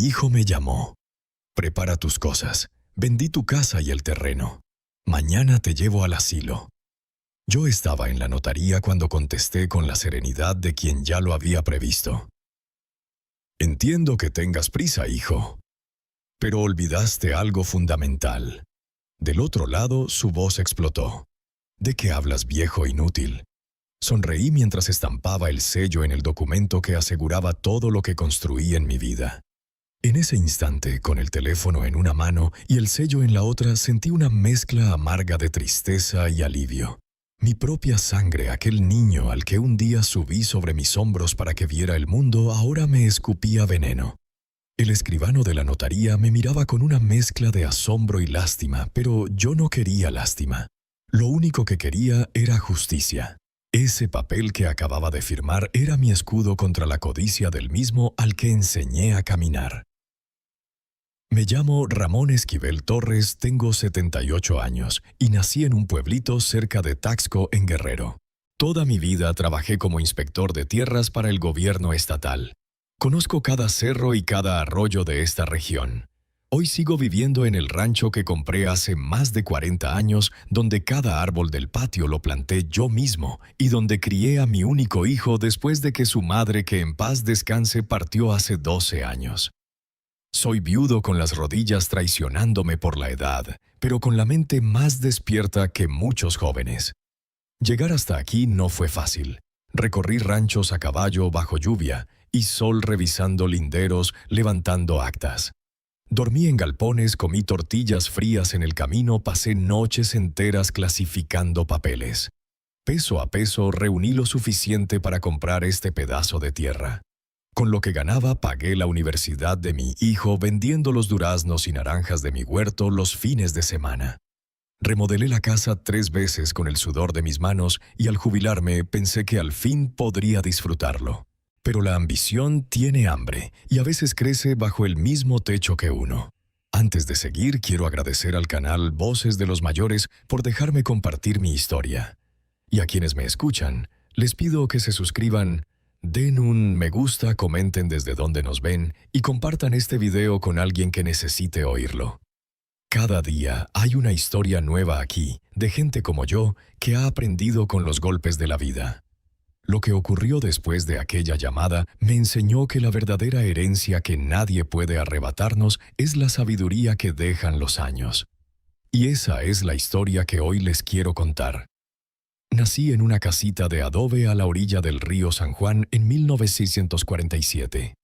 mi hijo me llamó. Prepara tus cosas. Vendí tu casa y el terreno. Mañana te llevo al asilo. Yo estaba en la notaría cuando contesté con la serenidad de quien ya lo había previsto. Entiendo que tengas prisa, hijo. Pero olvidaste algo fundamental. Del otro lado, su voz explotó. ¿De qué hablas, viejo inútil? Sonreí mientras estampaba el sello en el documento que aseguraba todo lo que construí en mi vida. En ese instante, con el teléfono en una mano y el sello en la otra, sentí una mezcla amarga de tristeza y alivio. Mi propia sangre, aquel niño al que un día subí sobre mis hombros para que viera el mundo, ahora me escupía veneno. El escribano de la notaría me miraba con una mezcla de asombro y lástima, pero yo no quería lástima. Lo único que quería era justicia. Ese papel que acababa de firmar era mi escudo contra la codicia del mismo al que enseñé a caminar. Me llamo Ramón Esquivel Torres, tengo 78 años y nací en un pueblito cerca de Taxco, en Guerrero. Toda mi vida trabajé como inspector de tierras para el gobierno estatal. Conozco cada cerro y cada arroyo de esta región. Hoy sigo viviendo en el rancho que compré hace más de 40 años, donde cada árbol del patio lo planté yo mismo y donde crié a mi único hijo después de que su madre, que en paz descanse, partió hace 12 años. Soy viudo con las rodillas traicionándome por la edad, pero con la mente más despierta que muchos jóvenes. Llegar hasta aquí no fue fácil. Recorrí ranchos a caballo bajo lluvia y sol revisando linderos, levantando actas. Dormí en galpones, comí tortillas frías en el camino, pasé noches enteras clasificando papeles. Peso a peso reuní lo suficiente para comprar este pedazo de tierra. Con lo que ganaba pagué la universidad de mi hijo vendiendo los duraznos y naranjas de mi huerto los fines de semana. Remodelé la casa 3 veces con el sudor de mis manos y al jubilarme pensé que al fin podría disfrutarlo. Pero la ambición tiene hambre y a veces crece bajo el mismo techo que uno. Antes de seguir, quiero agradecer al canal Voces de los Mayores por dejarme compartir mi historia. Y a quienes me escuchan, les pido que se suscriban, den un me gusta, comenten desde donde nos ven y compartan este video con alguien que necesite oírlo. Cada día hay una historia nueva aquí, de gente como yo, que ha aprendido con los golpes de la vida. Lo que ocurrió después de aquella llamada me enseñó que la verdadera herencia que nadie puede arrebatarnos es la sabiduría que dejan los años. Y esa es la historia que hoy les quiero contar. Nací en una casita de adobe a la orilla del río San Juan en 1947.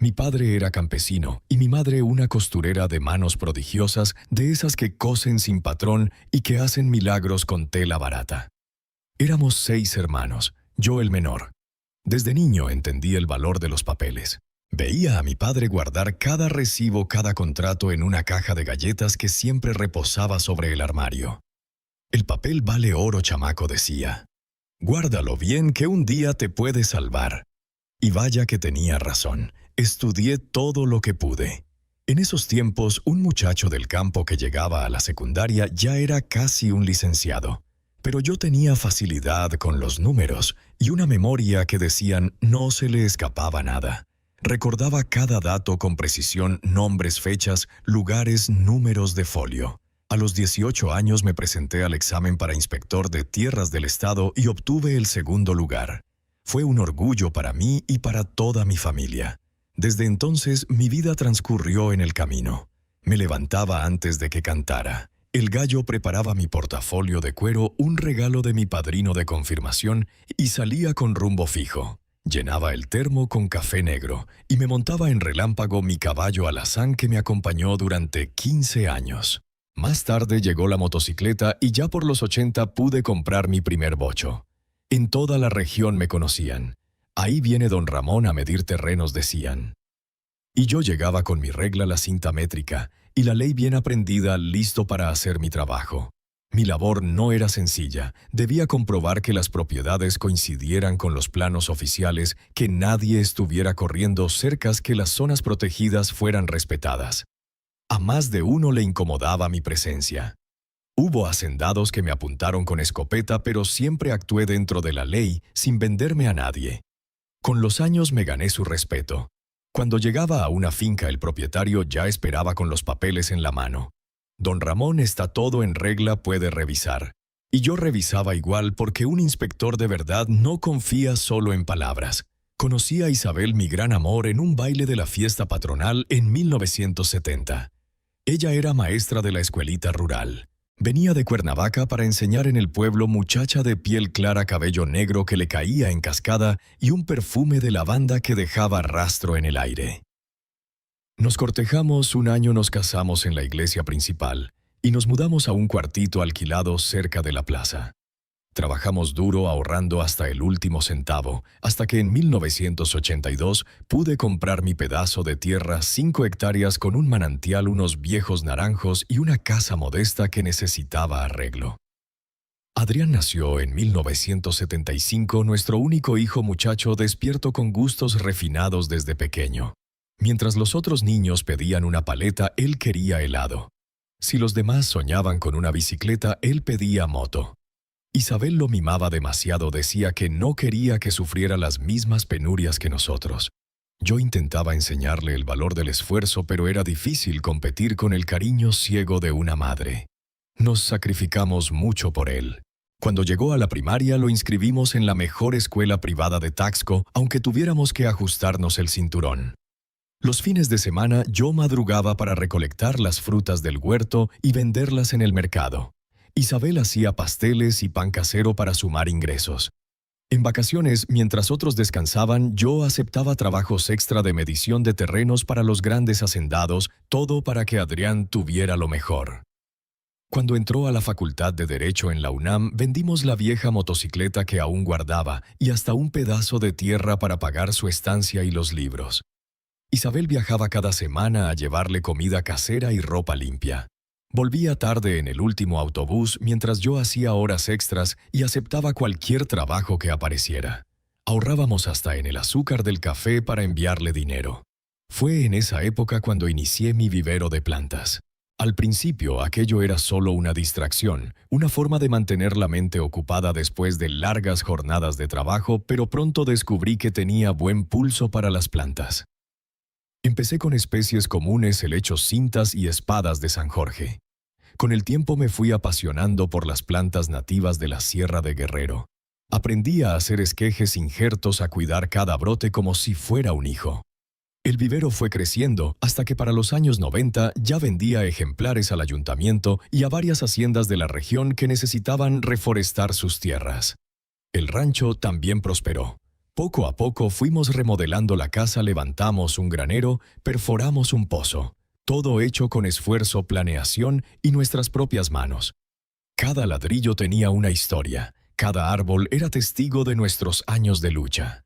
Mi padre era campesino y mi madre una costurera de manos prodigiosas, de esas que cosen sin patrón y que hacen milagros con tela barata. Éramos 6 hermanos. Yo el menor. Desde niño entendí el valor de los papeles. Veía a mi padre guardar cada recibo, cada contrato en una caja de galletas que siempre reposaba sobre el armario. El papel vale oro, chamaco, decía. Guárdalo bien que un día te puede salvar. Y vaya que tenía razón. Estudié todo lo que pude. En esos tiempos, un muchacho del campo que llegaba a la secundaria ya era casi un licenciado. Pero yo tenía facilidad con los números y una memoria que decían no se le escapaba nada. Recordaba cada dato con precisión, nombres, fechas, lugares, números de folio. A los 18 años me presenté al examen para inspector de tierras del estado y obtuve el 2º lugar. Fue un orgullo para mí y para toda mi familia. Desde entonces mi vida transcurrió en el camino. Me levantaba antes de que cantara. El gallo preparaba mi portafolio de cuero, un regalo de mi padrino de confirmación, y salía con rumbo fijo. Llenaba el termo con café negro y me montaba en relámpago mi caballo alazán que me acompañó durante 15 años. Más tarde llegó la motocicleta y ya por los 80 pude comprar mi primer bocho. En toda la región me conocían. Ahí viene don Ramón a medir terrenos, decían. Y yo llegaba con mi regla, la cinta métrica, y la ley bien aprendida, listo para hacer mi trabajo. Mi labor no era sencilla. Debía comprobar que las propiedades coincidieran con los planos oficiales, que nadie estuviera corriendo cercas, que las zonas protegidas fueran respetadas. A más de uno le incomodaba mi presencia. Hubo hacendados que me apuntaron con escopeta, pero siempre actué dentro de la ley, sin venderme a nadie. Con los años me gané su respeto. Cuando llegaba a una finca, el propietario ya esperaba con los papeles en la mano. Don Ramón, está todo en regla, puede revisar. Y yo revisaba igual porque un inspector de verdad no confía solo en palabras. Conocí a Isabel, mi gran amor, en un baile de la fiesta patronal en 1970. Ella era maestra de la escuelita rural. Venía de Cuernavaca para enseñar en el pueblo, muchacha de piel clara, cabello negro que le caía en cascada y un perfume de lavanda que dejaba rastro en el aire. Nos cortejamos, un año nos casamos en la iglesia principal y nos mudamos a un cuartito alquilado cerca de la plaza. Trabajamos duro ahorrando hasta el último centavo, hasta que en 1982 pude comprar mi pedazo de tierra, 5 hectáreas con un manantial, unos viejos naranjos y una casa modesta que necesitaba arreglo. Adrián nació en 1975, nuestro único hijo muchacho despierto con gustos refinados desde pequeño. Mientras los otros niños pedían una paleta, él quería helado. Si los demás soñaban con una bicicleta, él pedía moto. Isabel lo mimaba demasiado, decía que no quería que sufriera las mismas penurias que nosotros. Yo intentaba enseñarle el valor del esfuerzo, pero era difícil competir con el cariño ciego de una madre. Nos sacrificamos mucho por él. Cuando llegó a la primaria, lo inscribimos en la mejor escuela privada de Taxco, aunque tuviéramos que ajustarnos el cinturón. Los fines de semana yo madrugaba para recolectar las frutas del huerto y venderlas en el mercado. Isabel hacía pasteles y pan casero para sumar ingresos. En vacaciones, mientras otros descansaban, yo aceptaba trabajos extra de medición de terrenos para los grandes hacendados, todo para que Adrián tuviera lo mejor. Cuando entró a la Facultad de Derecho en la UNAM, vendimos la vieja motocicleta que aún guardaba y hasta un pedazo de tierra para pagar su estancia y los libros. Isabel viajaba cada semana a llevarle comida casera y ropa limpia. Volvía tarde en el último autobús mientras yo hacía horas extras y aceptaba cualquier trabajo que apareciera. Ahorrábamos hasta en el azúcar del café para enviarle dinero. Fue en esa época cuando inicié mi vivero de plantas. Al principio aquello era solo una distracción, una forma de mantener la mente ocupada después de largas jornadas de trabajo, pero pronto descubrí que tenía buen pulso para las plantas. Empecé con especies comunes, helechos, cintas y espadas de San Jorge. Con el tiempo me fui apasionando por las plantas nativas de la Sierra de Guerrero. Aprendí a hacer esquejes injertos, a cuidar cada brote como si fuera un hijo. El vivero fue creciendo hasta que para los años 90 ya vendía ejemplares al ayuntamiento y a varias haciendas de la región que necesitaban reforestar sus tierras. El rancho también prosperó. Poco a poco fuimos remodelando la casa, levantamos un granero, perforamos un pozo. Todo hecho con esfuerzo, planeación y nuestras propias manos. Cada ladrillo tenía una historia, cada árbol era testigo de nuestros años de lucha.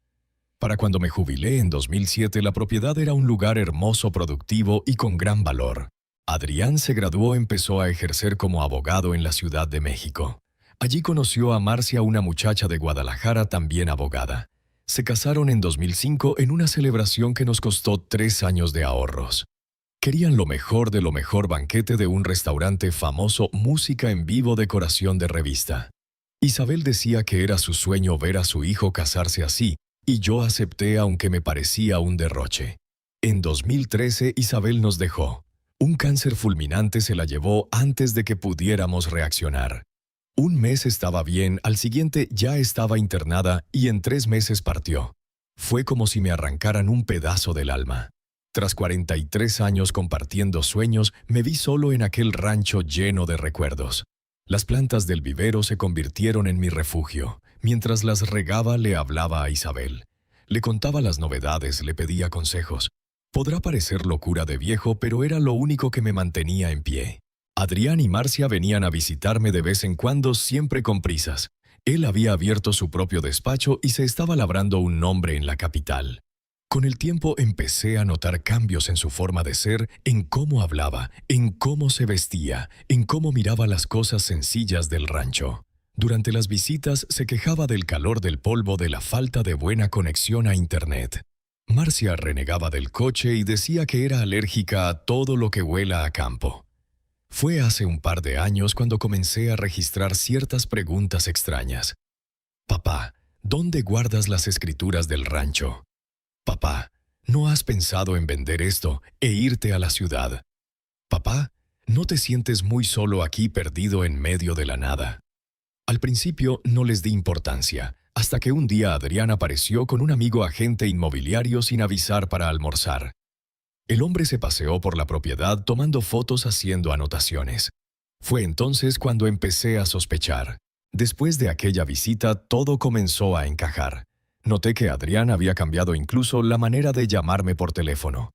Para cuando me jubilé en 2007, la propiedad era un lugar hermoso, productivo y con gran valor. Adrián se graduó, empezó a ejercer como abogado en la Ciudad de México. Allí conoció a Marcia, una muchacha de Guadalajara, también abogada. Se casaron en 2005 en una celebración que nos costó 3 años de ahorros. Querían lo mejor de lo mejor, banquete de un restaurante famoso, música en vivo, decoración de revista. Isabel decía que era su sueño ver a su hijo casarse así, y yo acepté aunque me parecía un derroche. En 2013 Isabel nos dejó. Un cáncer fulminante se la llevó antes de que pudiéramos reaccionar. Un mes estaba bien, al siguiente ya estaba internada y en 3 meses partió. Fue como si me arrancaran un pedazo del alma. Tras 43 años compartiendo sueños, me vi solo en aquel rancho lleno de recuerdos. Las plantas del vivero se convirtieron en mi refugio. Mientras las regaba, le hablaba a Isabel. Le contaba las novedades, le pedía consejos. Podrá parecer locura de viejo, pero era lo único que me mantenía en pie. Adrián y Marcia venían a visitarme de vez en cuando, siempre con prisas. Él había abierto su propio despacho y se estaba labrando un nombre en la capital. Con el tiempo empecé a notar cambios en su forma de ser, en cómo hablaba, en cómo se vestía, en cómo miraba las cosas sencillas del rancho. Durante las visitas se quejaba del calor, del polvo, de la falta de buena conexión a Internet. Marcia renegaba del coche y decía que era alérgica a todo lo que huela a campo. Fue hace un par de años cuando comencé a registrar ciertas preguntas extrañas. Papá, ¿dónde guardas las escrituras del rancho? Papá, ¿No has pensado en vender esto e irte a la ciudad? Papá, ¿no te sientes muy solo aquí perdido en medio de la nada? Al principio no les di importancia, hasta que un día Adrián apareció con un amigo agente inmobiliario sin avisar para almorzar. El hombre se paseó por la propiedad tomando fotos haciendo anotaciones. Fue entonces cuando empecé a sospechar. Después de aquella visita todo comenzó a encajar. Noté que Adrián había cambiado incluso la manera de llamarme por teléfono.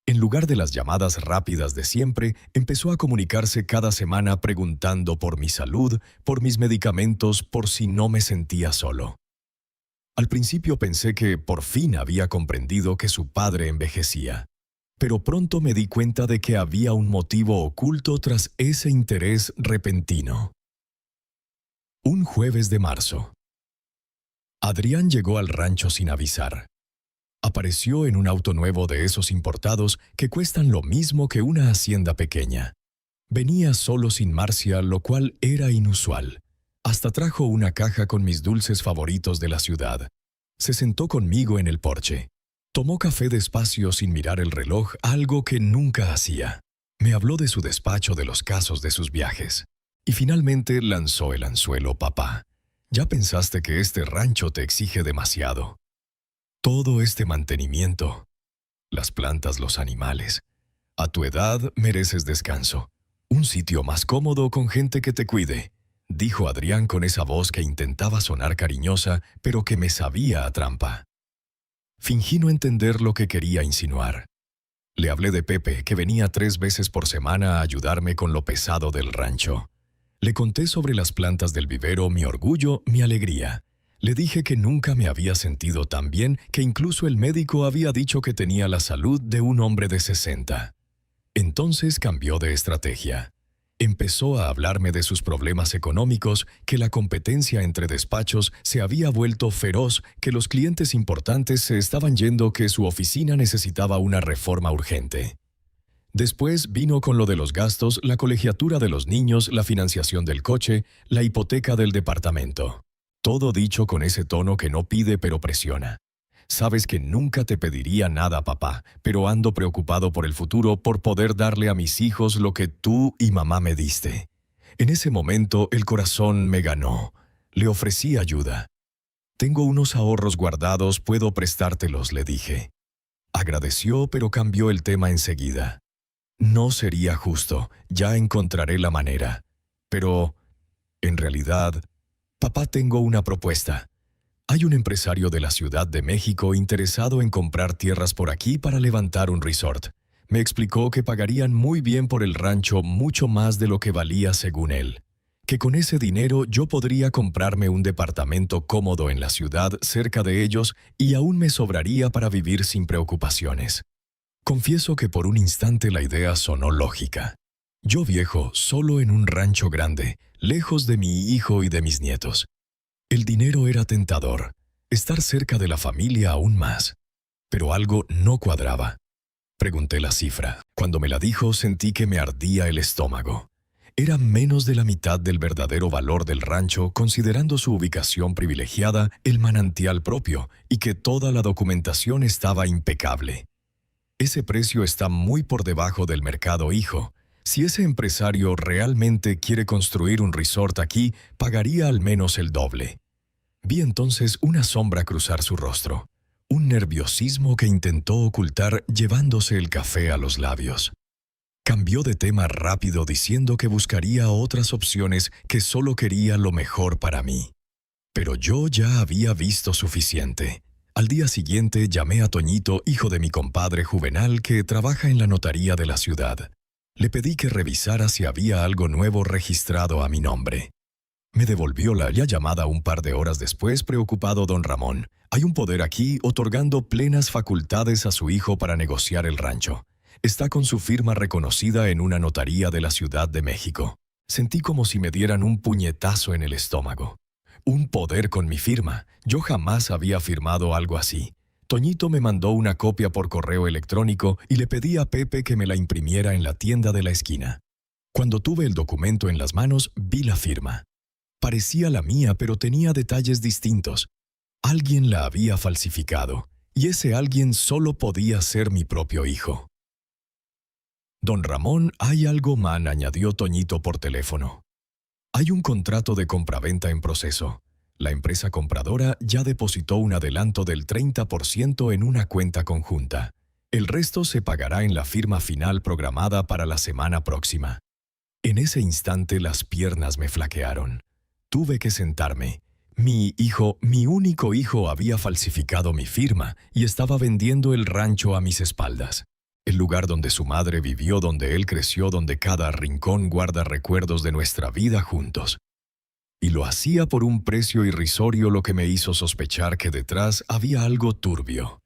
En lugar de las llamadas rápidas de siempre, empezó a comunicarse cada semana preguntando por mi salud, por mis medicamentos, por si no me sentía solo. Al principio pensé que por fin había comprendido que su padre envejecía. Pero pronto me di cuenta de que había un motivo oculto tras ese interés repentino. Un jueves de marzo. Adrián llegó al rancho sin avisar. Apareció en un auto nuevo de esos importados que cuestan lo mismo que una hacienda pequeña. Venía solo sin Marcia, lo cual era inusual. Hasta trajo una caja con mis dulces favoritos de la ciudad. Se sentó conmigo en el porche. Tomó café despacio sin mirar el reloj, algo que nunca hacía. Me habló de su despacho, de los casos de sus viajes. Y finalmente lanzó el anzuelo: papá, ¿ya pensaste que este rancho te exige demasiado? Todo este mantenimiento, las plantas, los animales. A tu edad mereces descanso. Un sitio más cómodo con gente que te cuide, dijo Adrián con esa voz que intentaba sonar cariñosa, pero que me sabía a trampa. Fingí no entender lo que quería insinuar. Le hablé de Pepe, que venía 3 veces por semana a ayudarme con lo pesado del rancho. Le conté sobre las plantas del vivero, mi orgullo, mi alegría. Le dije que nunca me había sentido tan bien, que incluso el médico había dicho que tenía la salud de un hombre de 60. Entonces cambió de estrategia. Empezó a hablarme de sus problemas económicos, que la competencia entre despachos se había vuelto feroz, que los clientes importantes se estaban yendo, que su oficina necesitaba una reforma urgente. Después vino con lo de los gastos, la colegiatura de los niños, la financiación del coche, la hipoteca del departamento. Todo dicho con ese tono que no pide pero presiona. Sabes que nunca te pediría nada, papá, pero ando preocupado por el futuro, por poder darle a mis hijos lo que tú y mamá me diste. En ese momento el corazón me ganó. Le ofrecí ayuda. Tengo unos ahorros guardados, puedo prestártelos, le dije. Agradeció, pero cambió el tema enseguida. No sería justo, ya encontraré la manera. Pero, en realidad, papá, tengo una propuesta. Hay un empresario de la Ciudad de México interesado en comprar tierras por aquí para levantar un resort. Me explicó que pagarían muy bien por el rancho, mucho más de lo que valía según él. Que con ese dinero yo podría comprarme un departamento cómodo en la ciudad, cerca de ellos, y aún me sobraría para vivir sin preocupaciones. Confieso que por un instante la idea sonó lógica. Yo viejo, solo en un rancho grande, lejos de mi hijo y de mis nietos. El dinero era tentador, estar cerca de la familia aún más. Pero algo no cuadraba. Pregunté la cifra. Cuando me la dijo, sentí que me ardía el estómago. Era menos de la mitad del verdadero valor del rancho, considerando su ubicación privilegiada, el manantial propio, y que toda la documentación estaba impecable. Ese precio está muy por debajo del mercado, hijo. Si ese empresario realmente quiere construir un resort aquí, pagaría al menos el doble. Vi entonces una sombra cruzar su rostro, un nerviosismo que intentó ocultar llevándose el café a los labios. Cambió de tema rápido diciendo que buscaría otras opciones, que solo quería lo mejor para mí. Pero yo ya había visto suficiente. Al día siguiente llamé a Toñito, hijo de mi compadre Juvenal, que trabaja en la notaría de la ciudad. Le pedí que revisara si había algo nuevo registrado a mi nombre. Me devolvió la llamada un par de horas después, preocupado don Ramón. Hay un poder aquí otorgando plenas facultades a su hijo para negociar el rancho. Está con su firma reconocida en una notaría de la Ciudad de México. Sentí como si me dieran un puñetazo en el estómago. Un poder con mi firma. Yo jamás había firmado algo así. Toñito me mandó una copia por correo electrónico y le pedí a Pepe que me la imprimiera en la tienda de la esquina. Cuando tuve el documento en las manos, vi la firma. Parecía la mía, pero tenía detalles distintos. Alguien la había falsificado. y ese alguien solo podía ser mi propio hijo. Don Ramón, hay algo, man, añadió Toñito por teléfono. Hay un contrato de compraventa en proceso. La empresa compradora ya depositó un adelanto del 30% en una cuenta conjunta. El resto se pagará en la firma final programada para la semana próxima. En ese instante las piernas me flaquearon. Tuve que sentarme. Mi único hijo, había falsificado mi firma y estaba vendiendo el rancho a mis espaldas. El lugar donde su madre vivió, donde él creció, donde cada rincón guarda recuerdos de nuestra vida juntos. Y lo hacía por un precio irrisorio, lo que me hizo sospechar que detrás había algo turbio.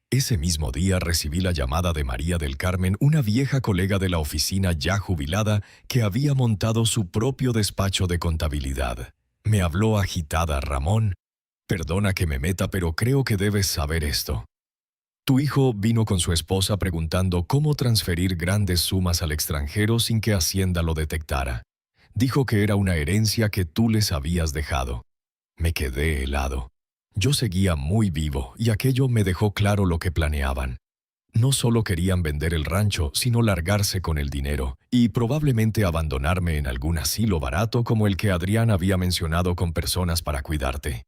Ese mismo día recibí la llamada de María del Carmen, una vieja colega de la oficina ya jubilada que había montado su propio despacho de contabilidad. Me habló agitada: Ramón, perdona que me meta, pero creo que debes saber esto. Tu hijo vino con su esposa preguntando cómo transferir grandes sumas al extranjero sin que Hacienda lo detectara. Dijo que era una herencia que tú les habías dejado. Me quedé helado. Yo seguía muy vivo y aquello me dejó claro lo que planeaban. No solo querían vender el rancho, sino largarse con el dinero y probablemente abandonarme en algún asilo barato como el que Adrián había mencionado, con personas para cuidarte.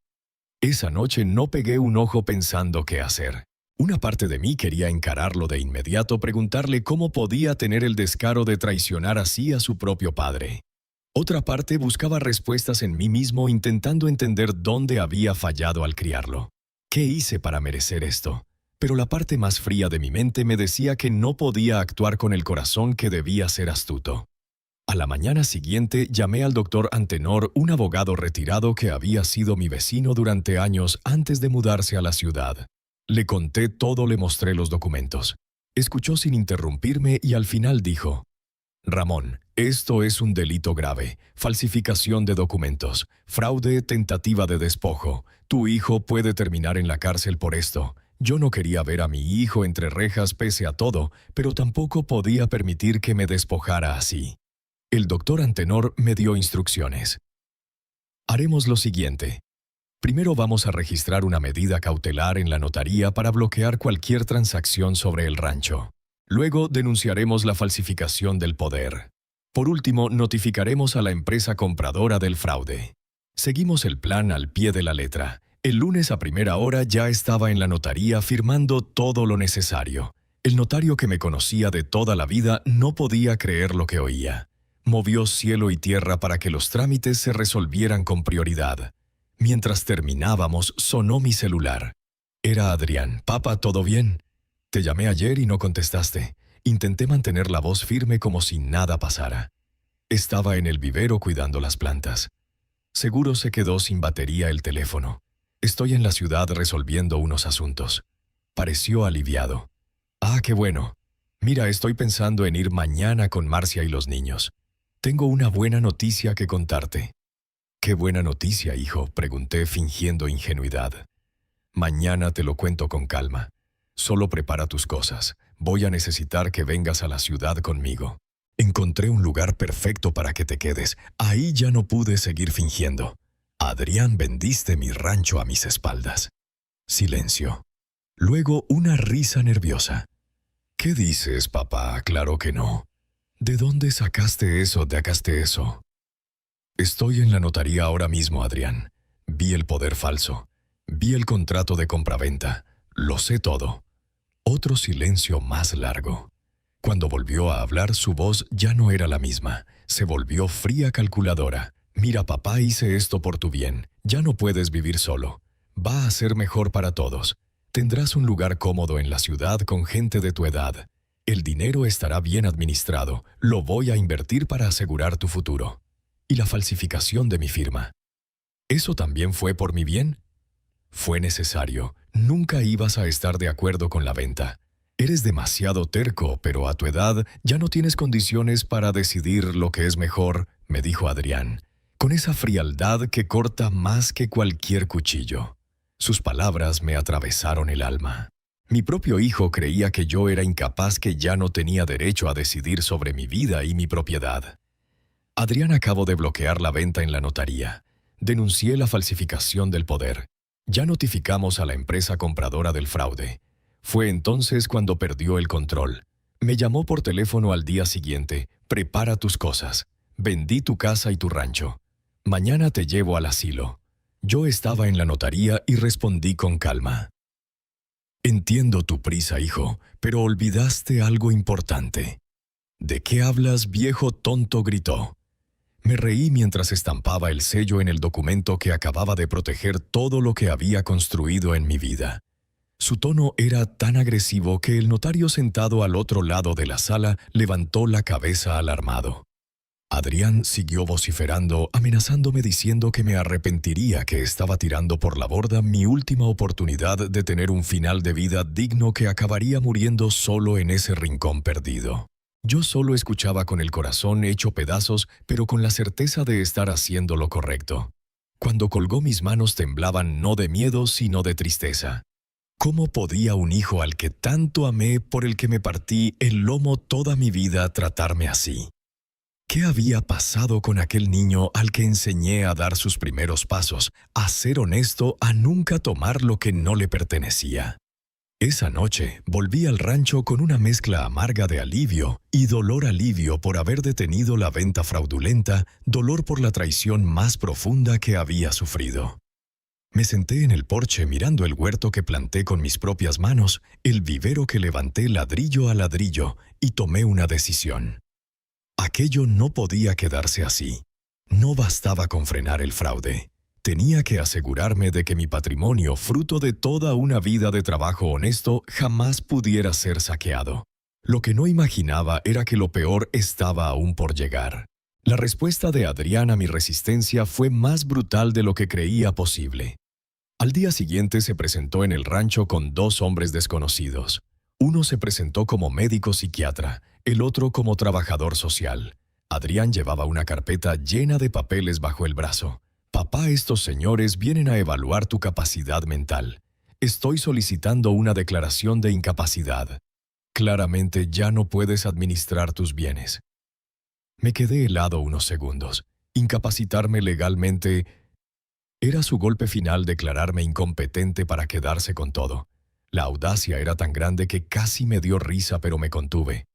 Esa noche no pegué un ojo pensando qué hacer. Una parte de mí quería encararlo de inmediato, preguntarle cómo podía tener el descaro de traicionar así a su propio padre. Otra parte buscaba respuestas en mí mismo, intentando entender dónde había fallado al criarlo. ¿Qué hice para merecer esto? Pero la parte más fría de mi mente me decía que no podía actuar con el corazón, que debía ser astuto. A la mañana siguiente llamé al doctor Antenor, un abogado retirado que había sido mi vecino durante años antes de mudarse a la ciudad. Le conté todo, le mostré los documentos. Escuchó sin interrumpirme y al final dijo: Ramón, esto es un delito grave, falsificación de documentos, fraude, tentativa de despojo. Tu hijo puede terminar en la cárcel por esto. Yo no quería ver a mi hijo entre rejas pese a todo, pero tampoco podía permitir que me despojara así. El doctor Antenor me dio instrucciones. Haremos lo siguiente. Primero vamos a registrar una medida cautelar en la notaría para bloquear cualquier transacción sobre el rancho. Luego denunciaremos la falsificación del poder. Por último, notificaremos a la empresa compradora del fraude. Seguimos el plan al pie de la letra. El lunes a primera hora ya estaba en la notaría firmando todo lo necesario. El notario, que me conocía de toda la vida, no podía creer lo que oía. Movió cielo y tierra para que los trámites se resolvieran con prioridad. Mientras terminábamos, sonó mi celular. Era Adrián. Papá, ¿todo bien? Te llamé ayer y no contestaste. Intenté mantener la voz firme como si nada pasara. Estaba en el vivero cuidando las plantas. Seguro se quedó sin batería el teléfono. Estoy en la ciudad resolviendo unos asuntos. Pareció aliviado. Ah, qué bueno. Mira, estoy pensando en ir mañana con Marcia y los niños. Tengo una buena noticia que contarte. ¿Qué buena noticia, hijo?, pregunté fingiendo ingenuidad. Mañana te lo cuento con calma. Solo prepara tus cosas. Voy a necesitar que vengas a la ciudad conmigo. Encontré un lugar perfecto para que te quedes. Ahí ya no pude seguir fingiendo. Adrián, vendiste mi rancho a mis espaldas. Silencio. Luego una risa nerviosa. ¿Qué dices, papá? Claro que no. ¿De dónde sacaste eso? Estoy en la notaría ahora mismo, Adrián. Vi el poder falso. Vi el contrato de compraventa. Lo sé todo. Otro silencio más largo. Cuando volvió a hablar, su voz ya no era la misma. Se volvió fría, calculadora. Mira, papá, hice esto por tu bien. Ya no puedes vivir solo. Va a ser mejor para todos. Tendrás un lugar cómodo en la ciudad con gente de tu edad. El dinero estará bien administrado. Lo voy a invertir para asegurar tu futuro. Y la falsificación de mi firma. ¿Eso también fue por mi bien? Fue necesario. Nunca ibas a estar de acuerdo con la venta. Eres demasiado terco, pero a tu edad ya no tienes condiciones para decidir lo que es mejor, me dijo Adrián, con esa frialdad que corta más que cualquier cuchillo. Sus palabras me atravesaron el alma. Mi propio hijo creía que yo era incapaz, que ya no tenía derecho a decidir sobre mi vida y mi propiedad. Adrián acabó de bloquear la venta en la notaría. Denuncié la falsificación del poder. Ya notificamos a la empresa compradora del fraude. Fue entonces cuando perdió el control. Me llamó por teléfono al día siguiente. Prepara tus cosas. Vendí tu casa y tu rancho. Mañana te llevo al asilo. Yo estaba en la notaría y respondí con calma. Entiendo tu prisa, hijo, pero olvidaste algo importante. ¿De qué hablas, viejo tonto?, gritó. Me reí mientras estampaba el sello en el documento que acababa de proteger todo lo que había construido en mi vida. Su tono era tan agresivo que el notario sentado al otro lado de la sala levantó la cabeza alarmado. Adrián siguió vociferando, amenazándome diciendo que me arrepentiría, que estaba tirando por la borda mi última oportunidad de tener un final de vida digno, que acabaría muriendo solo en ese rincón perdido. Yo solo escuchaba con el corazón hecho pedazos, pero con la certeza de estar haciendo lo correcto. Cuando colgó, mis manos temblaban no de miedo, sino de tristeza. ¿Cómo podía un hijo al que tanto amé, por el que me partí el lomo toda mi vida, tratarme así? ¿Qué había pasado con aquel niño al que enseñé a dar sus primeros pasos, a ser honesto, a nunca tomar lo que no le pertenecía? Esa noche volví al rancho con una mezcla amarga de alivio y dolor. Alivio por haber detenido la venta fraudulenta, dolor por la traición más profunda que había sufrido. Me senté en el porche mirando el huerto que planté con mis propias manos, el vivero que levanté ladrillo a ladrillo, y tomé una decisión. Aquello no podía quedarse así. No bastaba con frenar el fraude. Tenía que asegurarme de que mi patrimonio, fruto de toda una vida de trabajo honesto, jamás pudiera ser saqueado. Lo que no imaginaba era que lo peor estaba aún por llegar. La respuesta de Adrián a mi resistencia fue más brutal de lo que creía posible. Al día siguiente se presentó en el rancho con 2 hombres desconocidos. Uno se presentó como médico psiquiatra, el otro como trabajador social. Adrián llevaba una carpeta llena de papeles bajo el brazo. «Papá, estos señores vienen a evaluar tu capacidad mental. Estoy solicitando una declaración de incapacidad. Claramente ya no puedes administrar tus bienes». Me quedé helado unos segundos. Incapacitarme legalmente era su golpe final, declararme incompetente para quedarse con todo. La audacia era tan grande que casi me dio risa, pero me contuve.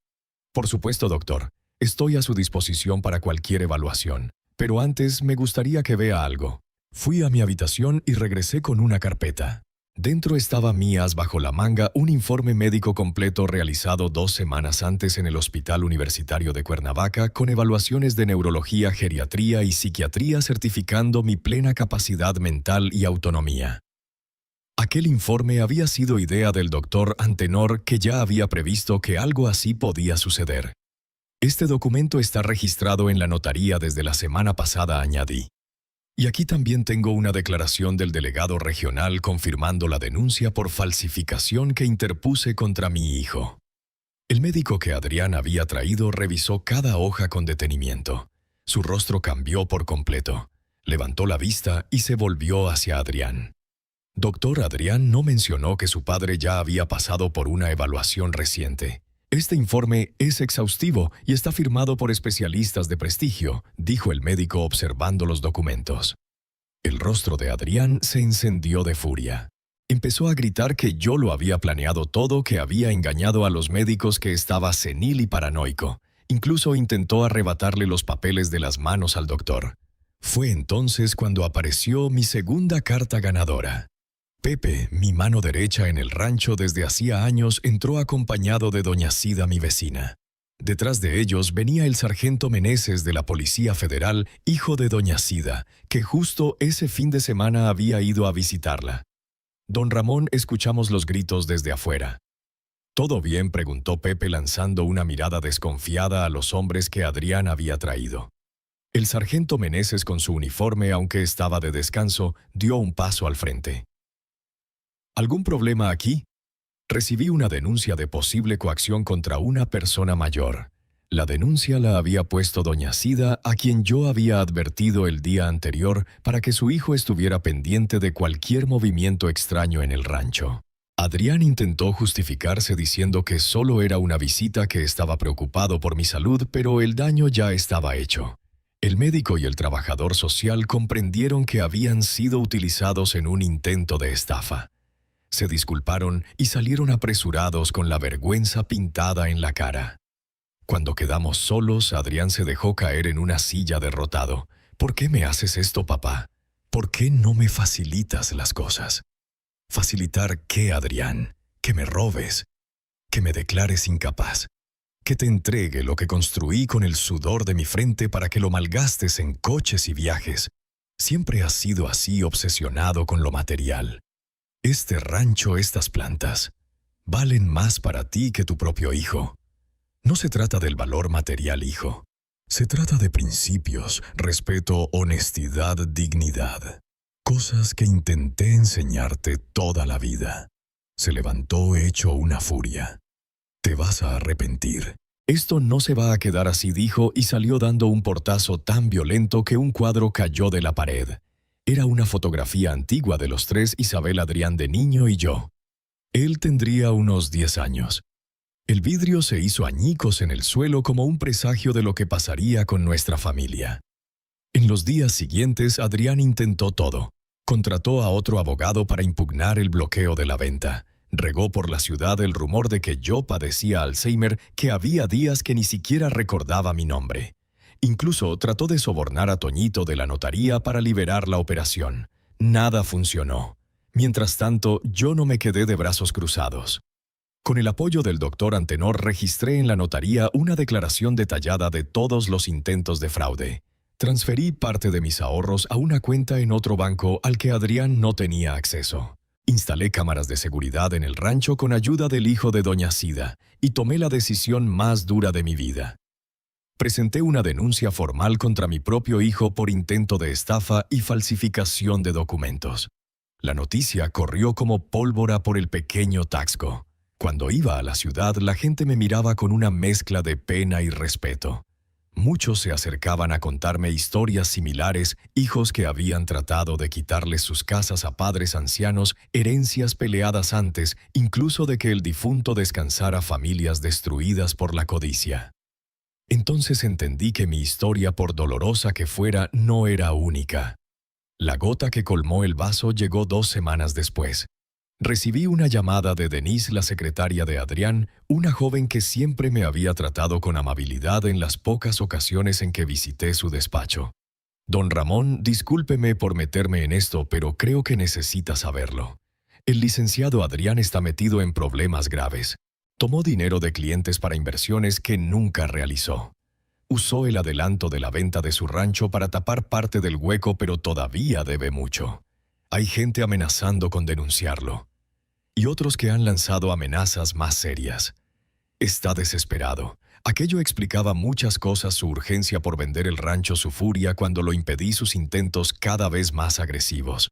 «Por supuesto, doctor. Estoy a su disposición para cualquier evaluación. Pero antes me gustaría que vea algo». Fui a mi habitación y regresé con una carpeta. Dentro estaba mías bajo la manga un informe médico completo realizado 2 semanas antes en el Hospital Universitario de Cuernavaca, con evaluaciones de neurología, geriatría y psiquiatría certificando mi plena capacidad mental y autonomía. Aquel informe había sido idea del doctor Antenor, que ya había previsto que algo así podía suceder. «Este documento está registrado en la notaría desde la semana pasada», añadí. «Y aquí también tengo una declaración del delegado regional confirmando la denuncia por falsificación que interpuse contra mi hijo». El médico que Adrián había traído revisó cada hoja con detenimiento. Su rostro cambió por completo. Levantó la vista y se volvió hacia Adrián. «Doctor, Adrián no mencionó que su padre ya había pasado por una evaluación reciente. Este informe es exhaustivo y está firmado por especialistas de prestigio», dijo el médico observando los documentos. El rostro de Adrián se encendió de furia. Empezó a gritar que yo lo había planeado todo, que había engañado a los médicos, que estaba senil y paranoico. Incluso intentó arrebatarle los papeles de las manos al doctor. Fue entonces cuando apareció mi segunda carta ganadora. Pepe, mi mano derecha en el rancho desde hacía años, entró acompañado de doña Cida, mi vecina. Detrás de ellos venía el sargento Meneses de la Policía Federal, hijo de doña Cida, que justo ese fin de semana había ido a visitarla. Don Ramón, escuchamos los gritos desde afuera. «¿Todo bien?», preguntó Pepe, lanzando una mirada desconfiada a los hombres que Adrián había traído. El sargento Meneses, con su uniforme, aunque estaba de descanso, dio un paso al frente. «¿Algún problema aquí?» Recibí una denuncia de posible coacción contra una persona mayor. La denuncia la había puesto doña Cida, a quien yo había advertido el día anterior para que su hijo estuviera pendiente de cualquier movimiento extraño en el rancho. Adrián intentó justificarse diciendo que solo era una visita, que estaba preocupado por mi salud, pero el daño ya estaba hecho. El médico y el trabajador social comprendieron que habían sido utilizados en un intento de estafa. Se disculparon y salieron apresurados con la vergüenza pintada en la cara. Cuando quedamos solos, Adrián se dejó caer en una silla derrotado. ¿Por qué me haces esto, papá? ¿Por qué no me facilitas las cosas? ¿Facilitar qué, Adrián? ¿Que me robes? ¿Que me declares incapaz? ¿Que te entregue lo que construí con el sudor de mi frente para que lo malgastes en coches y viajes? Siempre has sido así, obsesionado con lo material. Este rancho, estas plantas, valen más para ti que tu propio hijo. No se trata del valor material, hijo. Se trata de principios, respeto, honestidad, dignidad. Cosas que intenté enseñarte toda la vida. Se levantó hecho una furia. Te vas a arrepentir. Esto no se va a quedar así, dijo, y salió dando un portazo tan violento que un cuadro cayó de la pared. Era una fotografía antigua de los tres, Isabel, Adrián de niño y yo. Él tendría unos 10 años. El vidrio se hizo añicos en el suelo como un presagio de lo que pasaría con nuestra familia. En los días siguientes, Adrián intentó todo. Contrató a otro abogado para impugnar el bloqueo de la venta. Regó por la ciudad el rumor de que yo padecía Alzheimer, que había días que ni siquiera recordaba mi nombre. Incluso trató de sobornar a Toñito de la notaría para liberar la operación. Nada funcionó. Mientras tanto, yo no me quedé de brazos cruzados. Con el apoyo del doctor Antenor registré en la notaría una declaración detallada de todos los intentos de fraude. Transferí parte de mis ahorros a una cuenta en otro banco al que Adrián no tenía acceso. Instalé cámaras de seguridad en el rancho con ayuda del hijo de doña Sida y tomé la decisión más dura de mi vida. Presenté una denuncia formal contra mi propio hijo por intento de estafa y falsificación de documentos. La noticia corrió como pólvora por el pequeño Taxco. Cuando iba a la ciudad, la gente me miraba con una mezcla de pena y respeto. Muchos se acercaban a contarme historias similares, hijos que habían tratado de quitarles sus casas a padres ancianos, herencias peleadas antes, incluso de que el difunto descansara familias destruidas por la codicia. Entonces entendí que mi historia, por dolorosa que fuera, no era única. La gota que colmó el vaso llegó 2 semanas después. Recibí una llamada de Denise, la secretaria de Adrián, una joven que siempre me había tratado con amabilidad en las pocas ocasiones en que visité su despacho. Don Ramón, discúlpeme por meterme en esto, pero creo que necesita saberlo. El licenciado Adrián está metido en problemas graves. Tomó dinero de clientes para inversiones que nunca realizó. Usó el adelanto de la venta de su rancho para tapar parte del hueco, pero todavía debe mucho. Hay gente amenazando con denunciarlo. Y otros que han lanzado amenazas más serias. Está desesperado. Aquello explicaba muchas cosas: su urgencia por vender el rancho, su furia cuando lo impedí, sus intentos cada vez más agresivos.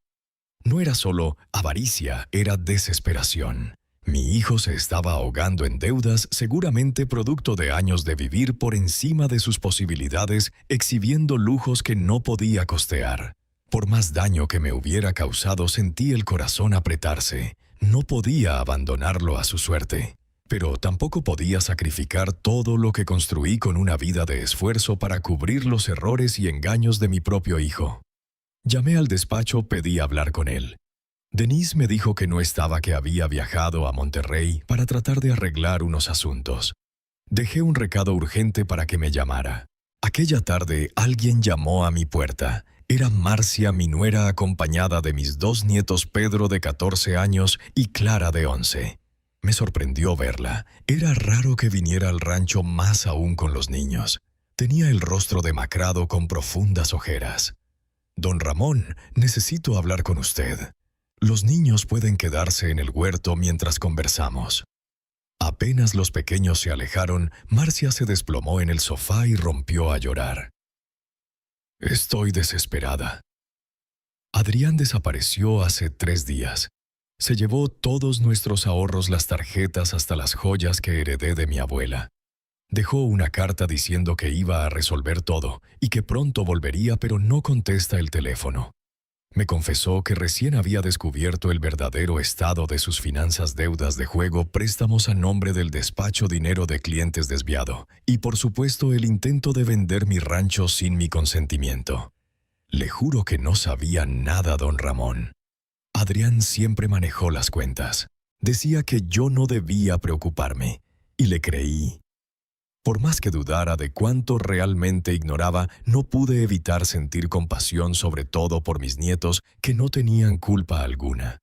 No era solo avaricia, era desesperación. Mi hijo se estaba ahogando en deudas, seguramente producto de años de vivir por encima de sus posibilidades, exhibiendo lujos que no podía costear. Por más daño que me hubiera causado, sentí el corazón apretarse. No podía abandonarlo a su suerte, pero tampoco podía sacrificar todo lo que construí con una vida de esfuerzo para cubrir los errores y engaños de mi propio hijo. Llamé al despacho, pedí hablar con él. Denise me dijo que no estaba, que había viajado a Monterrey para tratar de arreglar unos asuntos. Dejé un recado urgente para que me llamara. Aquella tarde alguien llamó a mi puerta. Era Marcia, mi nuera, acompañada de mis 2 nietos, Pedro de 14 años y Clara de 11. Me sorprendió verla. Era raro que viniera al rancho, más aún con los niños. Tenía el rostro demacrado con profundas ojeras. «Don Ramón, necesito hablar con usted. Los niños pueden quedarse en el huerto mientras conversamos». Apenas los pequeños se alejaron, Marcia se desplomó en el sofá y rompió a llorar. «Estoy desesperada. Adrián desapareció hace 3 días. Se llevó todos nuestros ahorros, las tarjetas, hasta las joyas que heredé de mi abuela. Dejó una carta diciendo que iba a resolver todo y que pronto volvería, pero no contesta el teléfono. Me confesó que recién había descubierto el verdadero estado de sus finanzas, deudas de juego, préstamos a nombre del despacho, dinero de clientes desviado y, por supuesto, el intento de vender mi rancho sin mi consentimiento. Le juro que no sabía nada, don Ramón. Adrián siempre manejó las cuentas. Decía que yo no debía preocuparme, y le creí. Por más que dudara de cuánto realmente ignoraba, no pude evitar sentir compasión, sobre todo por mis nietos, que no tenían culpa alguna.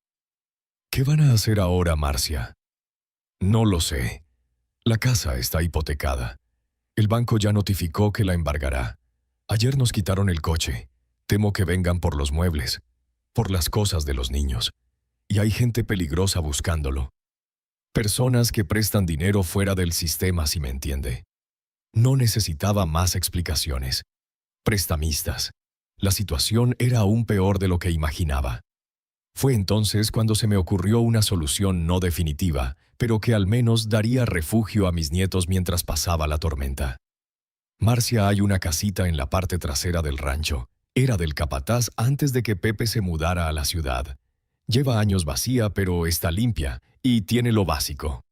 ¿Qué van a hacer ahora, Marcia? No lo sé. La casa está hipotecada. El banco ya notificó que la embargará. Ayer nos quitaron el coche. Temo que vengan por los muebles, por las cosas de los niños. Y hay gente peligrosa buscándolo. Personas que prestan dinero fuera del sistema, si me entiende. No necesitaba más explicaciones. Prestamistas. La situación era aún peor de lo que imaginaba. Fue entonces cuando se me ocurrió una solución no definitiva, pero que al menos daría refugio a mis nietos mientras pasaba la tormenta. Marcia, hay una casita en la parte trasera del rancho. Era del capataz antes de que Pepe se mudara a la ciudad. Lleva años vacía, pero está limpia y tiene lo básico.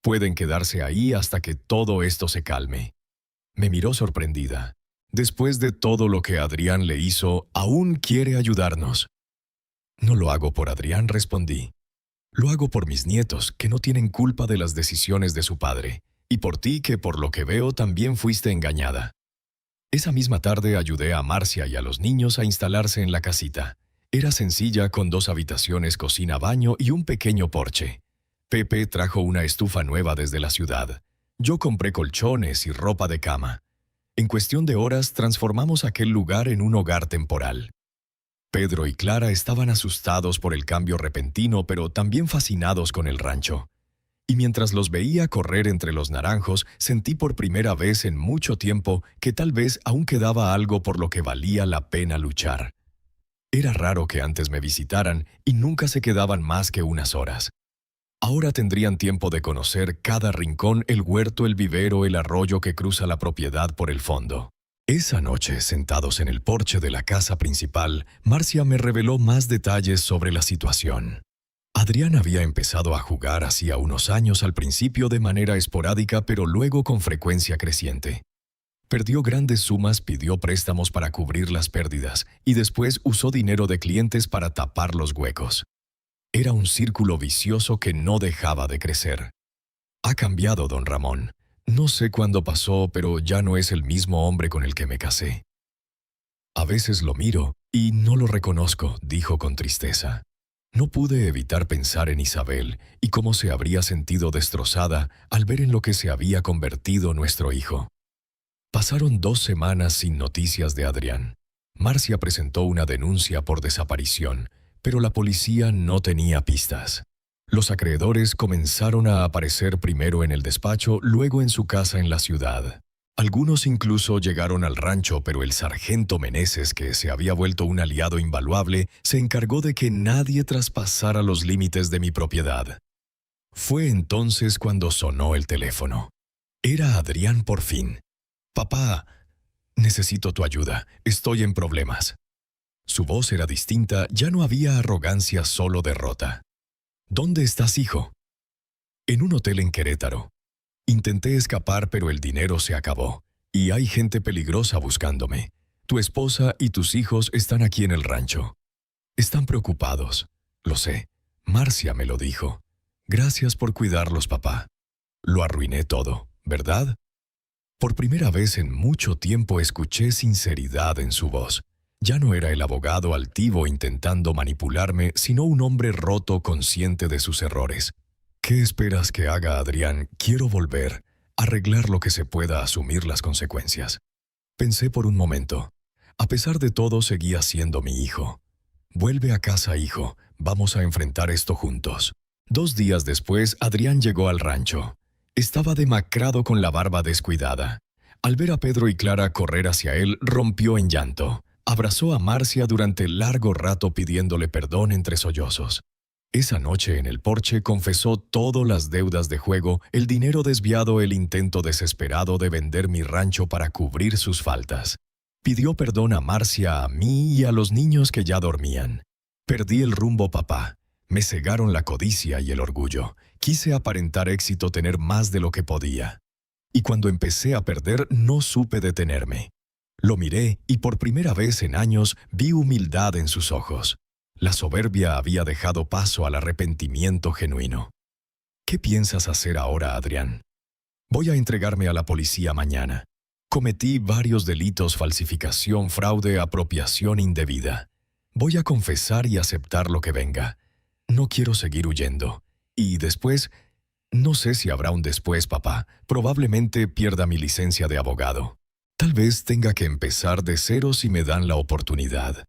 Pueden quedarse ahí hasta que todo esto se calme. Me miró sorprendida. Después de todo lo que Adrián le hizo, ¿aún quiere ayudarnos? No lo hago por Adrián, respondí. Lo hago por mis nietos, que no tienen culpa de las decisiones de su padre, y por ti, que por lo que veo también fuiste engañada. Esa misma tarde ayudé a Marcia y a los niños a instalarse en la casita. Era sencilla, con 2 habitaciones, cocina, baño y un pequeño porche. Pepe trajo una estufa nueva desde la ciudad. Yo compré colchones y ropa de cama. En cuestión de horas transformamos aquel lugar en un hogar temporal. Pedro y Clara estaban asustados por el cambio repentino, pero también fascinados con el rancho. Y mientras los veía correr entre los naranjos, sentí por primera vez en mucho tiempo que tal vez aún quedaba algo por lo que valía la pena luchar. Era raro que antes me visitaran y nunca se quedaban más que unas horas. Ahora tendrían tiempo de conocer cada rincón, el huerto, el vivero, el arroyo que cruza la propiedad por el fondo. Esa noche, sentados en el porche de la casa principal, Marcia me reveló más detalles sobre la situación. Adrián había empezado a jugar hacía unos años, al principio de manera esporádica, pero luego con frecuencia creciente. Perdió grandes sumas, pidió préstamos para cubrir las pérdidas y después usó dinero de clientes para tapar los huecos. Era un círculo vicioso que no dejaba de crecer. Ha cambiado, don Ramón. No sé cuándo pasó, pero ya no es el mismo hombre con el que me casé. A veces lo miro y no lo reconozco, dijo con tristeza. No pude evitar pensar en Isabel y cómo se habría sentido destrozada al ver en lo que se había convertido nuestro hijo. Pasaron 2 semanas sin noticias de Adrián. Marcia presentó una denuncia por desaparición, pero la policía no tenía pistas. Los acreedores comenzaron a aparecer primero en el despacho, luego en su casa en la ciudad. Algunos incluso llegaron al rancho, pero el sargento Meneses, que se había vuelto un aliado invaluable, se encargó de que nadie traspasara los límites de mi propiedad. Fue entonces cuando sonó el teléfono. Era Adrián por fin. «Papá, necesito tu ayuda. Estoy en problemas». Su voz era distinta, ya no había arrogancia, solo derrota. «¿Dónde estás, hijo?» «En un hotel en Querétaro. Intenté escapar, pero el dinero se acabó. Y hay gente peligrosa buscándome. Tu esposa y tus hijos están aquí en el rancho. Están preocupados. Lo sé. Marcia me lo dijo. Gracias por cuidarlos, papá. Lo arruiné todo, ¿verdad?» Por primera vez en mucho tiempo escuché sinceridad en su voz. Ya no era el abogado altivo intentando manipularme, sino un hombre roto, consciente de sus errores. «¿Qué esperas que haga, Adrián? Quiero volver, arreglar lo que se pueda, asumir las consecuencias». Pensé por un momento. A pesar de todo, seguía siendo mi hijo. «Vuelve a casa, hijo. Vamos a enfrentar esto juntos». 2 días después, Adrián llegó al rancho. Estaba demacrado, con la barba descuidada. Al ver a Pedro y Clara correr hacia él, rompió en llanto. Abrazó a Marcia durante largo rato pidiéndole perdón entre sollozos. Esa noche en el porche confesó todas las deudas de juego, el dinero desviado, el intento desesperado de vender mi rancho para cubrir sus faltas. Pidió perdón a Marcia, a mí y a los niños que ya dormían. Perdí el rumbo, papá. Me cegaron la codicia y el orgullo. Quise aparentar éxito, tener más de lo que podía. Y cuando empecé a perder, no supe detenerme. Lo miré y por primera vez en años vi humildad en sus ojos. La soberbia había dejado paso al arrepentimiento genuino. ¿Qué piensas hacer ahora, Adrián? Voy a entregarme a la policía mañana. Cometí varios delitos: falsificación, fraude, apropiación indebida. Voy a confesar y aceptar lo que venga. No quiero seguir huyendo. Y después, no sé si habrá un después, papá. Probablemente pierda mi licencia de abogado. Tal vez tenga que empezar de cero si me dan la oportunidad.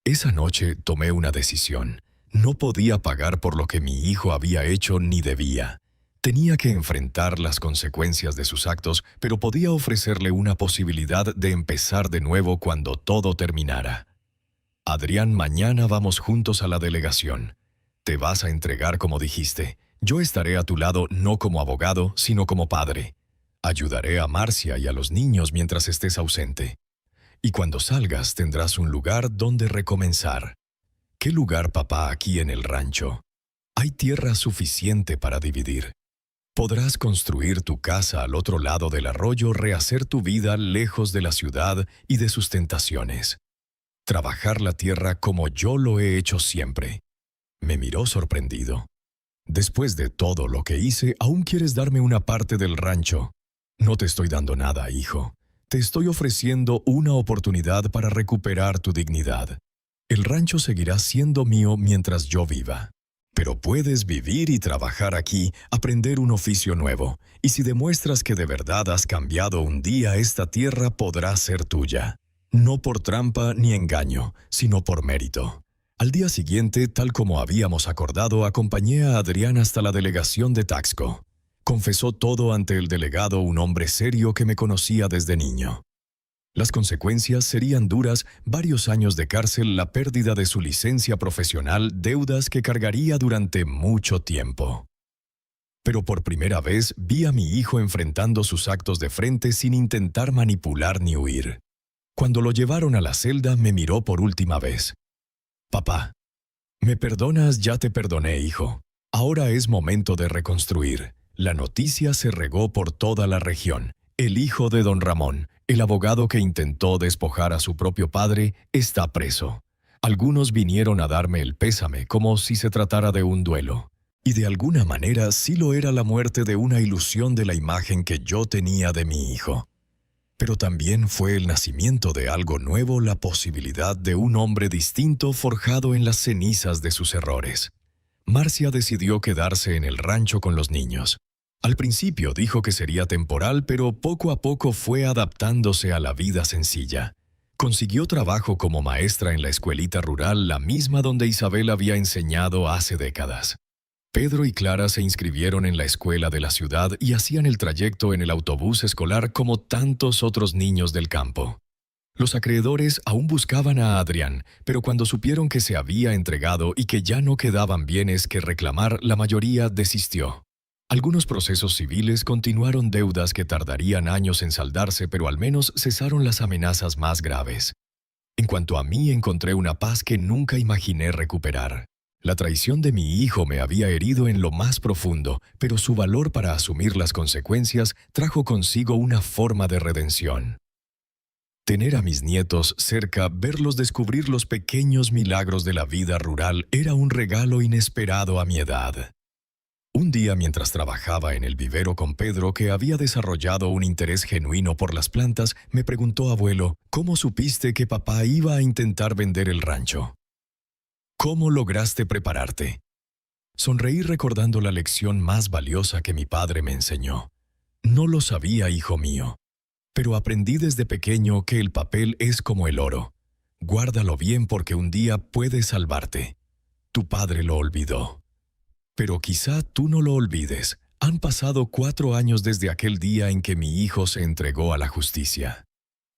Esa noche tomé una decisión. No podía pagar por lo que mi hijo había hecho ni debía. Tenía que enfrentar las consecuencias de sus actos, pero podía ofrecerle una posibilidad de empezar de nuevo cuando todo terminara. Adrián, mañana vamos juntos a la delegación. Te vas a entregar como dijiste. Yo estaré a tu lado no como abogado, sino como padre. Ayudaré a Marcia y a los niños mientras estés ausente. Y cuando salgas tendrás un lugar donde recomenzar. ¿Qué lugar, papá, aquí en el rancho? Hay tierra suficiente para dividir. Podrás construir tu casa al otro lado del arroyo, rehacer tu vida lejos de la ciudad y de sus tentaciones. Trabajar la tierra como yo lo he hecho siempre. Me miró sorprendido. Después de todo lo que hice, ¿aún quieres darme una parte del rancho? No te estoy dando nada, hijo. Te estoy ofreciendo una oportunidad para recuperar tu dignidad. El rancho seguirá siendo mío mientras yo viva. Pero puedes vivir y trabajar aquí, aprender un oficio nuevo. Y si demuestras que de verdad has cambiado un día, esta tierra podrá ser tuya. No por trampa ni engaño, sino por mérito. Al día siguiente, tal como habíamos acordado, acompañé a Adrián hasta la delegación de Taxco. Confesó todo ante el delegado, un hombre serio que me conocía desde niño. Las consecuencias serían duras: varios años de cárcel, la pérdida de su licencia profesional, deudas que cargaría durante mucho tiempo. Pero por primera vez vi a mi hijo enfrentando sus actos de frente sin intentar manipular ni huir. Cuando lo llevaron a la celda, me miró por última vez. Papá, ¿me perdonas? Ya te perdoné, hijo. Ahora es momento de reconstruir. La noticia se regó por toda la región. El hijo de don Ramón, el abogado que intentó despojar a su propio padre, está preso. Algunos vinieron a darme el pésame como si se tratara de un duelo. Y de alguna manera sí lo era la muerte de una ilusión de la imagen que yo tenía de mi hijo. Pero también fue el nacimiento de algo nuevo, la posibilidad de un hombre distinto forjado en las cenizas de sus errores. Marcia decidió quedarse en el rancho con los niños. Al principio dijo que sería temporal, pero poco a poco fue adaptándose a la vida sencilla. Consiguió trabajo como maestra en la escuelita rural, la misma donde Isabel había enseñado hace décadas. Pedro y Clara se inscribieron en la escuela de la ciudad y hacían el trayecto en el autobús escolar como tantos otros niños del campo. Los acreedores aún buscaban a Adrián, pero cuando supieron que se había entregado y que ya no quedaban bienes que reclamar, la mayoría desistió. Algunos procesos civiles continuaron, deudas que tardarían años en saldarse, pero al menos cesaron las amenazas más graves. En cuanto a mí, encontré una paz que nunca imaginé recuperar. La traición de mi hijo me había herido en lo más profundo, pero su valor para asumir las consecuencias trajo consigo una forma de redención. Tener a mis nietos cerca, verlos descubrir los pequeños milagros de la vida rural, era un regalo inesperado a mi edad. Un día, mientras trabajaba en el vivero con Pedro, que había desarrollado un interés genuino por las plantas, me preguntó: abuelo, ¿cómo supiste que papá iba a intentar vender el rancho? ¿Cómo lograste prepararte? Sonreí recordando la lección más valiosa que mi padre me enseñó. No lo sabía, hijo mío, pero aprendí desde pequeño que el papel es como el oro. Guárdalo bien porque un día puede salvarte. Tu padre lo olvidó. Pero quizá tú no lo olvides. Han pasado 4 años desde aquel día en que mi hijo se entregó a la justicia.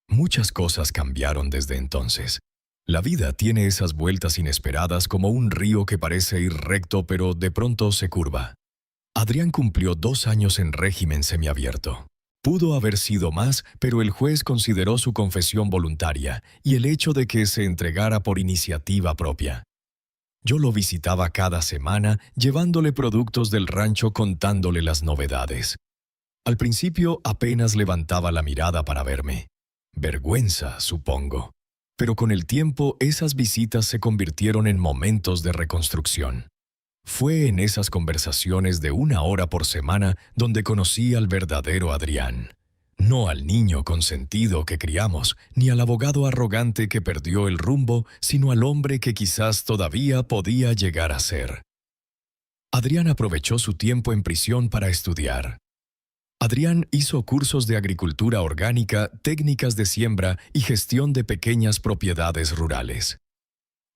Muchas cosas cambiaron desde entonces. La vida tiene esas vueltas inesperadas, como un río que parece ir recto pero de pronto se curva. Adrián cumplió 2 años en régimen semiabierto. Pudo haber sido más, pero el juez consideró su confesión voluntaria y el hecho de que se entregara por iniciativa propia. Yo lo visitaba cada semana, llevándole productos del rancho contándole las novedades. Al principio apenas levantaba la mirada para verme. Vergüenza, supongo. Pero con el tiempo esas visitas se convirtieron en momentos de reconstrucción. Fue en esas conversaciones de 1 hora por semana donde conocí al verdadero Adrián. No al niño consentido que criamos, ni al abogado arrogante que perdió el rumbo, sino al hombre que quizás todavía podía llegar a ser. Adrián aprovechó su tiempo en prisión para estudiar. Adrián hizo cursos de agricultura orgánica, técnicas de siembra y gestión de pequeñas propiedades rurales.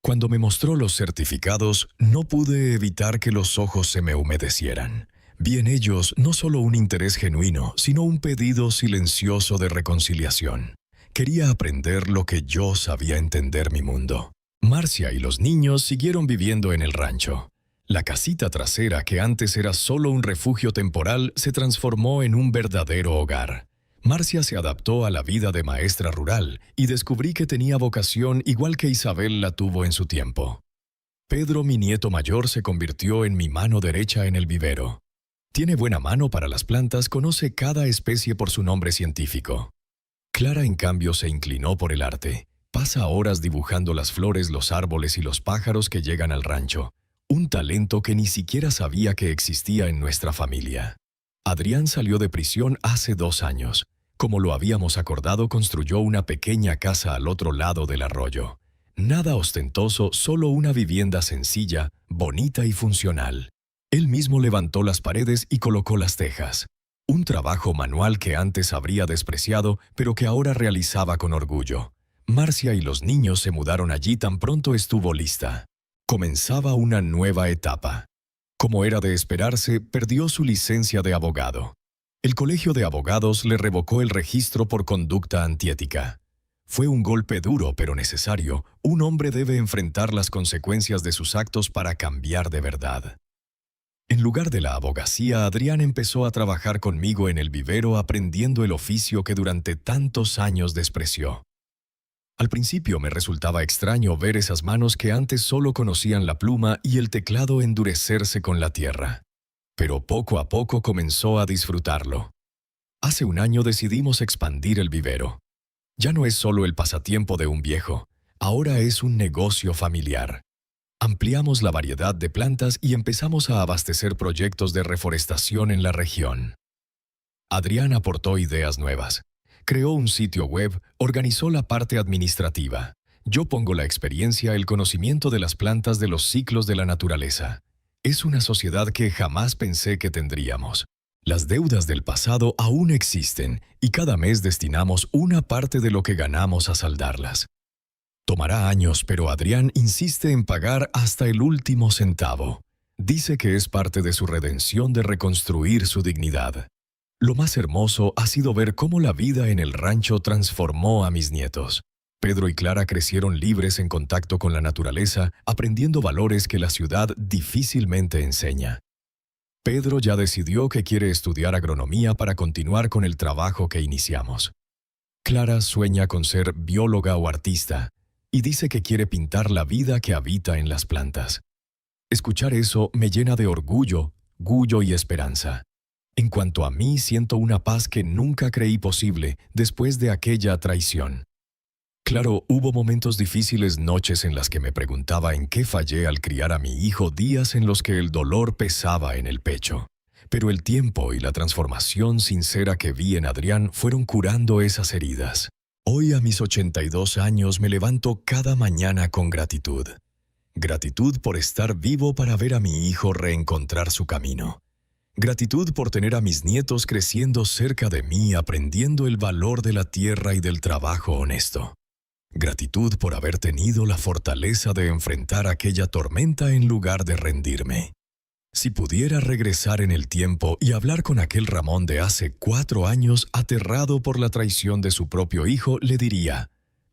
Cuando me mostró los certificados, no pude evitar que los ojos se me humedecieran. Vi en ellos no solo un interés genuino, sino un pedido silencioso de reconciliación. Quería aprender lo que yo sabía entender mi mundo. Marcia y los niños siguieron viviendo en el rancho. La casita trasera, que antes era solo un refugio temporal, se transformó en un verdadero hogar. Marcia se adaptó a la vida de maestra rural y descubrí que tenía vocación igual que Isabel la tuvo en su tiempo. Pedro, mi nieto mayor, se convirtió en mi mano derecha en el vivero. Tiene buena mano para las plantas, conoce cada especie por su nombre científico. Clara, en cambio, se inclinó por el arte. Pasa horas dibujando las flores, los árboles y los pájaros que llegan al rancho. Un talento que ni siquiera sabía que existía en nuestra familia. Adrián salió de prisión hace 2 años. Como lo habíamos acordado, construyó una pequeña casa al otro lado del arroyo. Nada ostentoso, solo una vivienda sencilla, bonita y funcional. Él mismo levantó las paredes y colocó las tejas. Un trabajo manual que antes habría despreciado, pero que ahora realizaba con orgullo. Marcia y los niños se mudaron allí tan pronto estuvo lista. Comenzaba una nueva etapa. Como era de esperarse, perdió su licencia de abogado. El colegio de abogados le revocó el registro por conducta antiética. Fue un golpe duro pero necesario. Un hombre debe enfrentar las consecuencias de sus actos para cambiar de verdad. En lugar de la abogacía, Adrián empezó a trabajar conmigo en el vivero aprendiendo el oficio que durante tantos años despreció. Al principio me resultaba extraño ver esas manos que antes solo conocían la pluma y el teclado endurecerse con la tierra. Pero poco a poco comenzó a disfrutarlo. Hace 1 año decidimos expandir el vivero. Ya no es solo el pasatiempo de un viejo, ahora es un negocio familiar. Ampliamos la variedad de plantas y empezamos a abastecer proyectos de reforestación en la región. Adrián aportó ideas nuevas. Creó un sitio web, organizó la parte administrativa. Yo pongo la experiencia, el conocimiento de las plantas, de los ciclos de la naturaleza. Es una sociedad que jamás pensé que tendríamos. Las deudas del pasado aún existen y cada mes destinamos una parte de lo que ganamos a saldarlas. Tomará años, pero Adrián insiste en pagar hasta el último centavo. Dice que es parte de su redención de reconstruir su dignidad. Lo más hermoso ha sido ver cómo la vida en el rancho transformó a mis nietos. Pedro y Clara crecieron libres en contacto con la naturaleza, aprendiendo valores que la ciudad difícilmente enseña. Pedro ya decidió que quiere estudiar agronomía para continuar con el trabajo que iniciamos. Clara sueña con ser bióloga o artista, y dice que quiere pintar la vida que habita en las plantas. Escuchar eso me llena de orgullo y esperanza. En cuanto a mí, siento una paz que nunca creí posible después de aquella traición. Claro, hubo momentos difíciles, noches en las que me preguntaba en qué fallé al criar a mi hijo, días en los que el dolor pesaba en el pecho. Pero el tiempo y la transformación sincera que vi en Adrián fueron curando esas heridas. Hoy, a mis 82 años, me levanto cada mañana con gratitud. Gratitud por estar vivo para ver a mi hijo reencontrar su camino. Gratitud por tener a mis nietos creciendo cerca de mí, aprendiendo el valor de la tierra y del trabajo honesto. Gratitud por haber tenido la fortaleza de enfrentar aquella tormenta en lugar de rendirme. Si pudiera regresar en el tiempo y hablar con aquel Ramón de hace 4 años, aterrado por la traición de su propio hijo, le diría: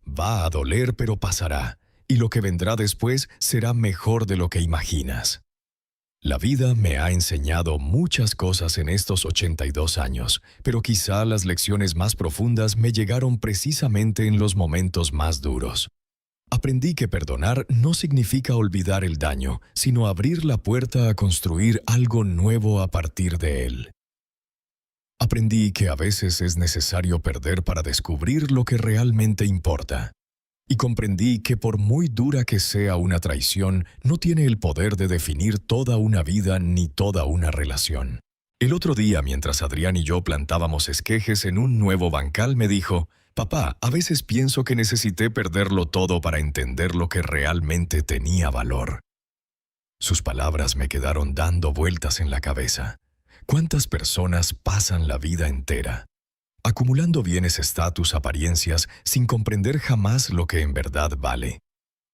va a doler, pero pasará, y lo que vendrá después será mejor de lo que imaginas. La vida me ha enseñado muchas cosas en estos 82 años, pero quizá las lecciones más profundas me llegaron precisamente en los momentos más duros. Aprendí que perdonar no significa olvidar el daño, sino abrir la puerta a construir algo nuevo a partir de él. Aprendí que a veces es necesario perder para descubrir lo que realmente importa. Y comprendí que por muy dura que sea una traición, no tiene el poder de definir toda una vida ni toda una relación. El otro día, mientras Adrián y yo plantábamos esquejes en un nuevo bancal, me dijo: «Papá, a veces pienso que necesité perderlo todo para entender lo que realmente tenía valor». Sus palabras me quedaron dando vueltas en la cabeza. ¿Cuántas personas pasan la vida entera acumulando bienes, estatus, apariencias, sin comprender jamás lo que en verdad vale?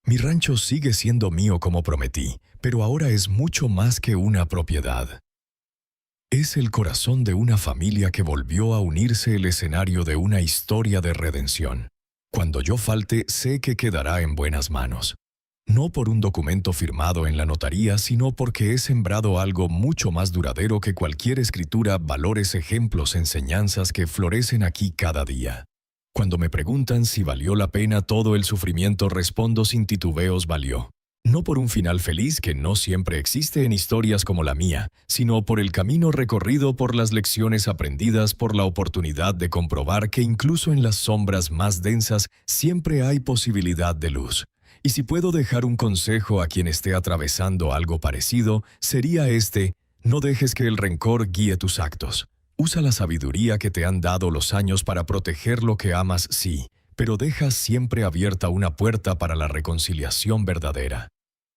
Mi rancho sigue siendo mío como prometí, pero ahora es mucho más que una propiedad. Es el corazón de una familia que volvió a unirse, el escenario de una historia de redención. Cuando yo falte, sé que quedará en buenas manos. No por un documento firmado en la notaría, sino porque he sembrado algo mucho más duradero que cualquier escritura, valores, ejemplos, enseñanzas que florecen aquí cada día. Cuando me preguntan si valió la pena todo el sufrimiento, respondo sin titubeos: valió. No por un final feliz que no siempre existe en historias como la mía, sino por el camino recorrido, por las lecciones aprendidas, por la oportunidad de comprobar que incluso en las sombras más densas siempre hay posibilidad de luz. Y si puedo dejar un consejo a quien esté atravesando algo parecido, sería este: no dejes que el rencor guíe tus actos. Usa la sabiduría que te han dado los años para proteger lo que amas, sí, pero deja siempre abierta una puerta para la reconciliación verdadera.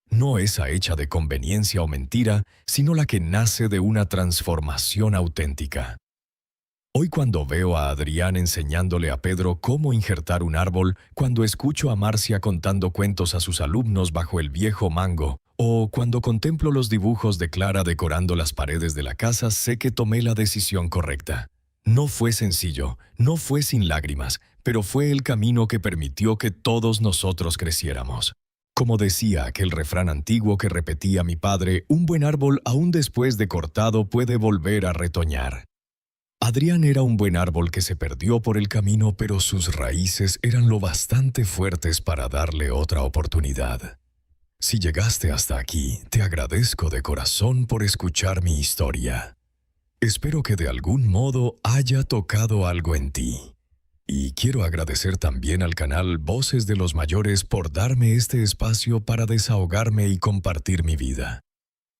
No esa hecha de conveniencia o mentira, sino la que nace de una transformación auténtica. Hoy, cuando veo a Adrián enseñándole a Pedro cómo injertar un árbol, cuando escucho a Marcia contando cuentos a sus alumnos bajo el viejo mango, o cuando contemplo los dibujos de Clara decorando las paredes de la casa, sé que tomé la decisión correcta. No fue sencillo, no fue sin lágrimas, pero fue el camino que permitió que todos nosotros creciéramos. Como decía aquel refrán antiguo que repetía mi padre, un buen árbol, aún después de cortado, puede volver a retoñar. Adrián era un buen árbol que se perdió por el camino, pero sus raíces eran lo bastante fuertes para darle otra oportunidad. Si llegaste hasta aquí, te agradezco de corazón por escuchar mi historia. Espero que de algún modo haya tocado algo en ti. Y quiero agradecer también al canal Voces de los Mayores por darme este espacio para desahogarme y compartir mi vida.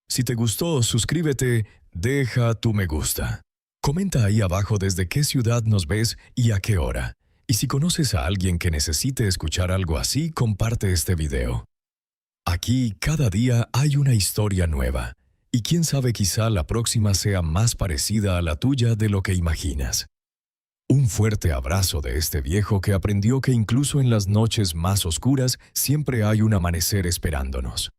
Si te gustó, suscríbete, deja tu me gusta. Comenta ahí abajo desde qué ciudad nos ves y a qué hora. Y si conoces a alguien que necesite escuchar algo así, comparte este video. Aquí, cada día hay una historia nueva. Y quién sabe, quizá la próxima sea más parecida a la tuya de lo que imaginas. Un fuerte abrazo de este viejo que aprendió que incluso en las noches más oscuras siempre hay un amanecer esperándonos.